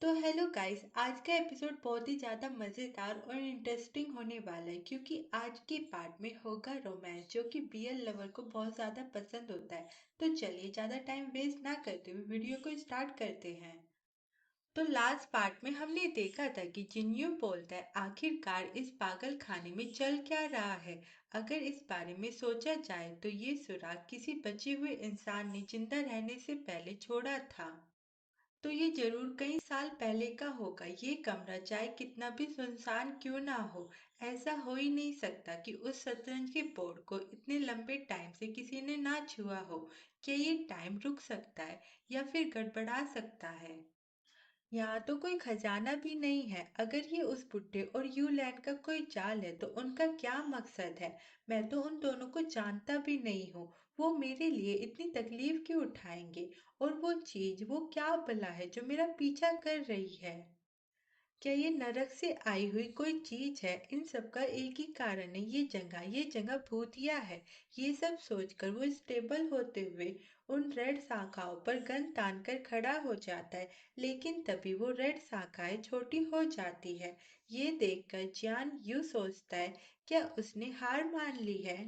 तो hello guys, आज का एपिसोड बहुत ही ज़्यादा मज़ेदार और इंटरेस्टिंग होने वाला है क्योंकि आज के पार्ट में होगा रोमांस जो कि बीएल लवर को बहुत ज़्यादा पसंद होता है। तो चलिए ज़्यादा टाइम वेस्ट ना करते हुए वीडियो को स्टार्ट करते हैं। तो लास्ट पार्ट में हमने देखा था कि जिन्यू बोलता है आखिरकार इस पागल खाने में चल क्या रहा है। अगर इस बारे में सोचा जाए तो ये सुराग किसी बचे हुए इंसान ने जिंदा रहने से पहले छोड़ा था। तो ये जरूर कई साल पहले का होगा। ये कमरा चाहे कितना भी सुनसान क्यों ना हो, ऐसा हो ही नहीं सकता कि उस शतरंज के बोर्ड को इतने लंबे टाइम से किसी ने ना छुआ हो। क्या ये टाइम रुक सकता है या फिर गड़बड़ा सकता है? यहाँ तो कोई खजाना भी नहीं है। अगर ये उस बुड्ढे और यू लैंड का कोई चाल है तो उनका क्या मकसद है? मैं तो उन दोनों को जानता भी नहीं हूँ। वो मेरे लिए इतनी तकलीफ क्यों उठाएंगे? और वो चीज वो क्या भला है जो मेरा पीछा कर रही है? क्या ये नरक से आई हुई कोई चीज है? इन सब का एक ही कारण है, ये जगह भूतिया है। ये सब सोचकर वो स्टेबल होते हुए उन रेड शाखाओं पर गन तान कर खड़ा हो जाता है। लेकिन तभी वो रेड शाखाएं छोटी हो जाती है। ये देखकर जियान यूं सोचता है, क्या उसने हार मान ली है?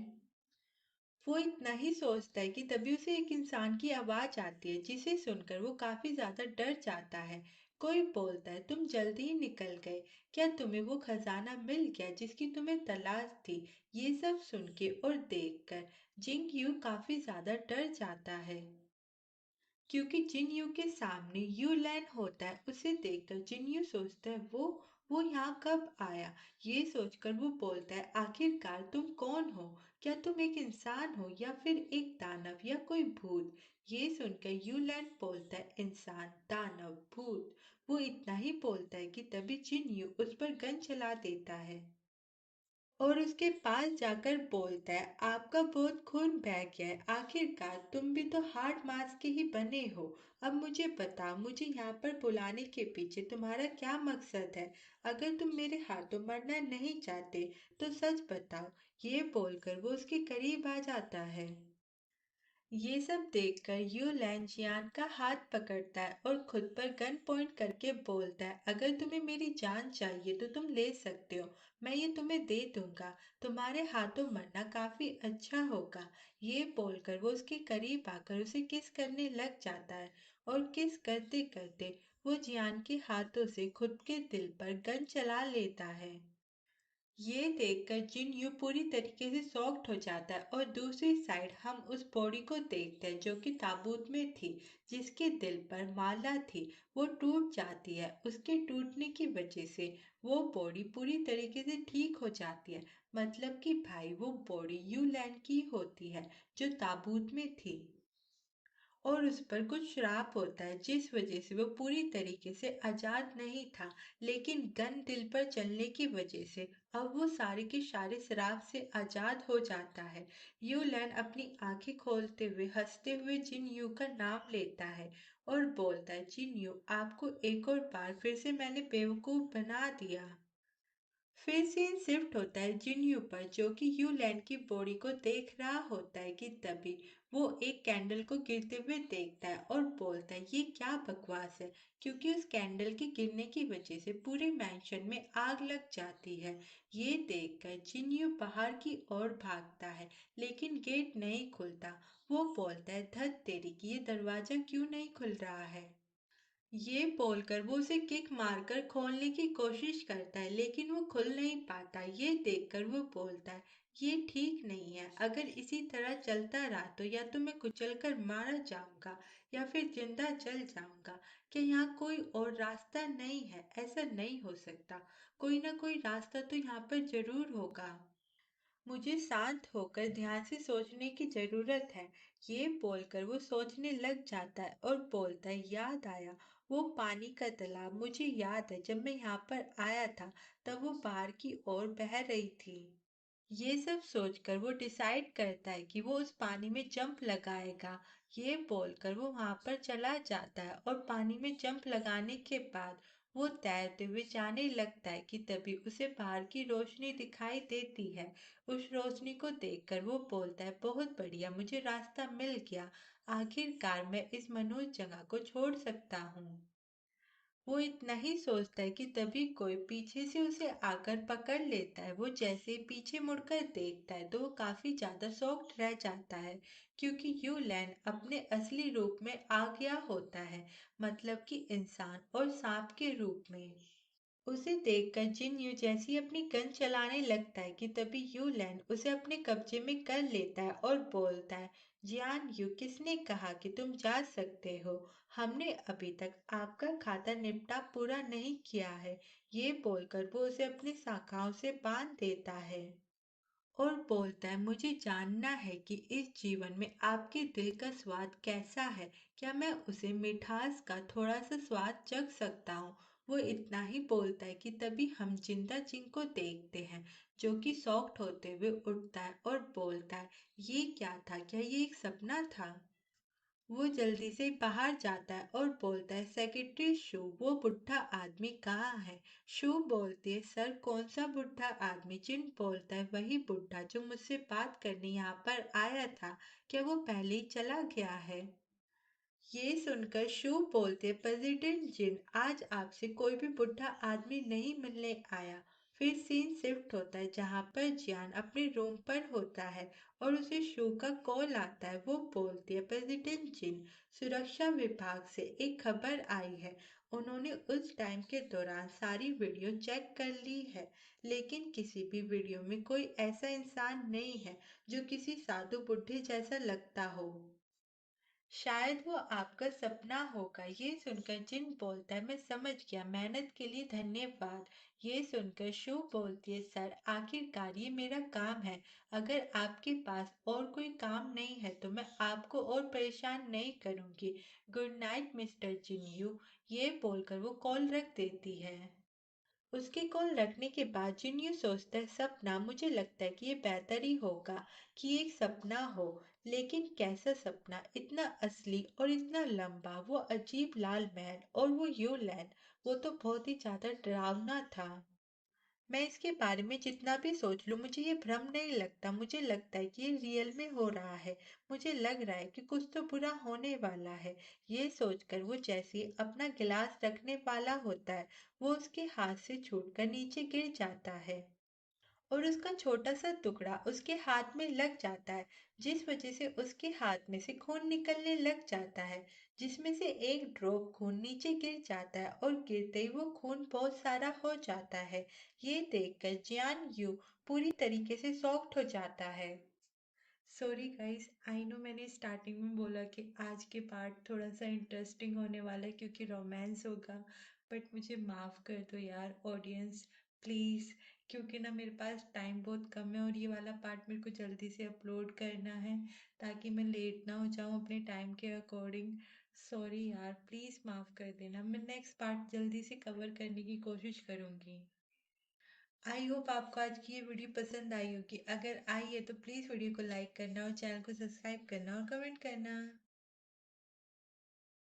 वो इतना ही सोचता है कि तभी उसे एक इंसान की आवाज आती है जिसे सुनकर वो काफी ज्यादा डर जाता है। कोई बोलता है, तुम जल्दी ही निकल गए। क्या तुम्हें वो खजाना मिल गया जिसकी तुम्हें तलाश थी? ये सब सुन के और देखकर जिंग यू काफी ज्यादा डर जाता है क्योंकि जिन यू के सामने यू लैन होता है। उसे देखकर जिन यू सोचता है, वो यहाँ कब आया? ये सोचकर वो बोलता है, आखिरकार तुम कौन हो? क्या तुम एक इंसान हो या फिर एक दानव या कोई भूत? ये सुनकर यू लैन बोलता है, इंसान, दानव, भूत। वो इतना ही बोलता है कि तभी जिन यू उस पर गन चला देता है और उसके पास जाकर बोलता है, आपका बहुत खून बह गया है। आखिरकार तुम भी तो हार्ड मास के ही बने हो। अब मुझे बताओ, मुझे यहाँ पर बुलाने के पीछे तुम्हारा क्या मकसद है? अगर तुम मेरे हाथों मरना नहीं चाहते तो सच बताओ। ये बोलकर वो उसके करीब आ जाता है। ये सब देखकर यू लैंजियान का हाथ पकड़ता है और खुद पर गन पॉइंट करके बोलता है, अगर तुम्हें मेरी जान चाहिए तो तुम ले सकते हो। मैं ये तुम्हें दे दूंगा। तुम्हारे हाथों मरना काफी अच्छा होगा। ये बोलकर वो उसके करीब आकर उसे किस करने लग जाता है और किस करते करते वो जियान के हाथों से खुद के दिल पर गन चला लेता है। ये देखकर जिन यू पूरी तरीके से शॉक्ड हो जाता है और दूसरी साइड हम उस बॉडी को देखते हैं जो कि ताबूत में थी, जिसके दिल पर माला थी। वो टूट जाती है। उसके टूटने की वजह से वो बॉडी पूरी तरीके से ठीक हो जाती है। मतलब कि भाई वो बॉडी यू लैंड की होती है जो ताबूत में थी और उस पर कुछ श्राप होता है जिस वजह से वो पूरी तरीके से आजाद नहीं था। लेकिन गन दिल पर चलने की वजह से अब वो सारे के सारे श्राप से आजाद हो जाता है। यू लैन अपनी आंखें खोलते हुए हंसते हुए जिन यू का नाम लेता है और बोलता है, जिन यू, आपको एक और बार फिर से मैंने बेवकूफ बना दिया। फिर सीन शिफ्ट होता है जिन्यू पर जो कि यू लैंड की बॉडी को देख रहा होता है कि तभी वो एक कैंडल को गिरते हुए देखता है और बोलता है, ये क्या बकवास है? क्योंकि उस कैंडल के गिरने की वजह से पूरे मैंशन में आग लग जाती है। ये देखकर जिन्यू बाहर की ओर भागता है लेकिन गेट नहीं खुलता। वो बोलता है, धत तेरी की, ये दरवाजा क्यों नहीं खुल रहा है? ये बोलकर वो उसे किक मारकर खोलने की कोशिश करता है लेकिन वो खुल नहीं पाता। ये देखकर वो बोलता है, ये ठीक नहीं है। अगर इसी तरह चलता रहा तो या तो मैं कुचलकर मारा जाऊंगा या फिर जिंदा जल जाऊंगा। क्या यहाँ कोई और रास्ता नहीं है? ऐसा नहीं हो सकता। कोई ना कोई रास्ता तो यहाँ पर जरूर होगा। मुझे शांत होकर ध्यान से सोचने की जरूरत है। ये बोलकर वो सोचने लग जाता है और बोलता है, याद आया, वो पानी का तालाब। मुझे याद है जब मैं यहाँ पर आया था तब वो बाहर की ओर बह रही थी। ये सब सोचकर वो डिसाइड करता है कि वो उस पानी में जंप लगाएगा। ये बोलकर वो वहां पर चला जाता है और पानी में जंप लगाने के बाद वो तैरते हुए जाने लगता है कि तभी उसे बाहर की रोशनी दिखाई देती है। उस रोशनी को देखकर वो बोलता है, बहुत बढ़िया, मुझे रास्ता मिल गया। आखिरकार मैं इस मनोज जगह को छोड़ सकता हूँ। वो इतना ही सोचता है कि तभी कोई पीछे से उसे आकर पकड़ लेता है। वो जैसे ही पीछे मुड़कर देखता है तो वो काफी ज्यादा शॉक्ड रह जाता है, क्योंकि यूलैन अपने असली रूप में आ गया होता है, मतलब कि इंसान और सांप के रूप में। उसे देखकर जिन जैसे ही अपनी गन चलाने लगता है कि तभी यूलैन उसे अपने कब्जे में कर लेता है और बोलता है, जियान यू, किसने कहा कि तुम जा सकते हो? हमने अभी तक आपका खाता निपटा पूरा नहीं किया है। ये बोलकर वो उसे अपनी शाखाओं से बांध देता है और बोलता है, मुझे जानना है कि इस जीवन में आपके दिल का स्वाद कैसा है। क्या मैं उसे मिठास का थोड़ा सा स्वाद चख सकता हूँ? वो इतना ही बोलता है कि तभी हम जिंदा जिन को देखते हैं, जो कि शॉक्ड होते हुए उठता है और बोलता है, ये क्या था? क्या ये एक सपना था? वो जल्दी से बाहर जाता है और बोलता है, सेक्रेटरी शू, वो बुढ़ा आदमी कहाँ है? शू बोलती है, सर कौन सा बुढ़ा आदमी? जिन बोलता है, वही बुढ़ा जो मुझसे बात करने यहाँ पर आया था। क्या वो पहले ही चला गया है? ये सुनकर शू बोलते, प्रेसिडेंट जिन, आज आपसे कोई भी बुढ़ा आदमी नहीं मिलने आया। फिर सीन शिफ्ट होता है जहाँ पर जियान अपने रूम पर होता है और उसे शू का कॉल आता है। वो बोलती है, प्रेसिडेंट जिन, सुरक्षा विभाग से एक खबर आई है। उन्होंने उस टाइम के दौरान सारी वीडियो चेक कर ली है, लेकिन किसी भी वीडियो में कोई ऐसा इंसान नहीं है जो किसी साधु बुढ़े जैसा लगता हो। शायद वो आपका सपना होगा। ये सुनकर जिन बोलता है, मैं समझ गया, मेहनत के लिए धन्यवाद। ये सुनकर शू बोलती है, सर आखिरकार ये मेरा काम है। अगर आपके पास और कोई काम नहीं है तो मैं आपको और परेशान नहीं करूंगी। Good night mister Jinyu. ये बोलकर वो कॉल रख देती है। उसके कॉल रखने के बाद जिन्यू सोचता है, सपना, मुझे लगता है कि ये बेहतर ही होगा कि एक सपना हो। लेकिन कैसा सपना, इतना असली और इतना लंबा, वो अजीब लाल महल और वो यूलैंड, वो तो बहुत ही ज्यादा डरावना था। मैं इसके बारे में जितना भी सोच लूं मुझे ये भ्रम नहीं लगता। मुझे लगता है कि ये रियल में हो रहा है। मुझे लग रहा है कि कुछ तो बुरा होने वाला है। ये सोचकर वो जैसे ही अपना गिलास रखने वाला होता है, वो उसके हाथ से छूटकर नीचे गिर जाता है और उसका छोटा सा टुकड़ा उसके हाथ में लग जाता है, जिस वजह से उसके हाथ में से खून निकलने लग जाता है, जिसमें से एक ड्रॉप खून नीचे गिर जाता है और गिरते ही वो खून बहुत सारा हो जाता है। ये देखकर जियान यू पूरी तरीके से शॉक्ड हो जाता है। सॉरी गाइस, आई नो मैंने स्टार्टिंग में बोला कि आज के पार्ट थोड़ा सा इंटरेस्टिंग होने वाला है क्योंकि रोमांस होगा, बट मुझे माफ़ कर दो यार ऑडियंस, प्लीज़। क्योंकि ना मेरे पास टाइम बहुत कम है और ये वाला पार्ट मेरे को जल्दी से अपलोड करना है ताकि मैं लेट ना हो जाऊँ अपने टाइम के अकॉर्डिंग। सॉरी यार, प्लीज़ माफ़ कर देना। मैं नेक्स्ट पार्ट जल्दी से कवर करने की कोशिश करूँगी। आई होप आपको आज की ये वीडियो पसंद आई होगी। अगर आई है तो प्लीज़ वीडियो को लाइक करना और चैनल को सब्सक्राइब करना और कमेंट करना।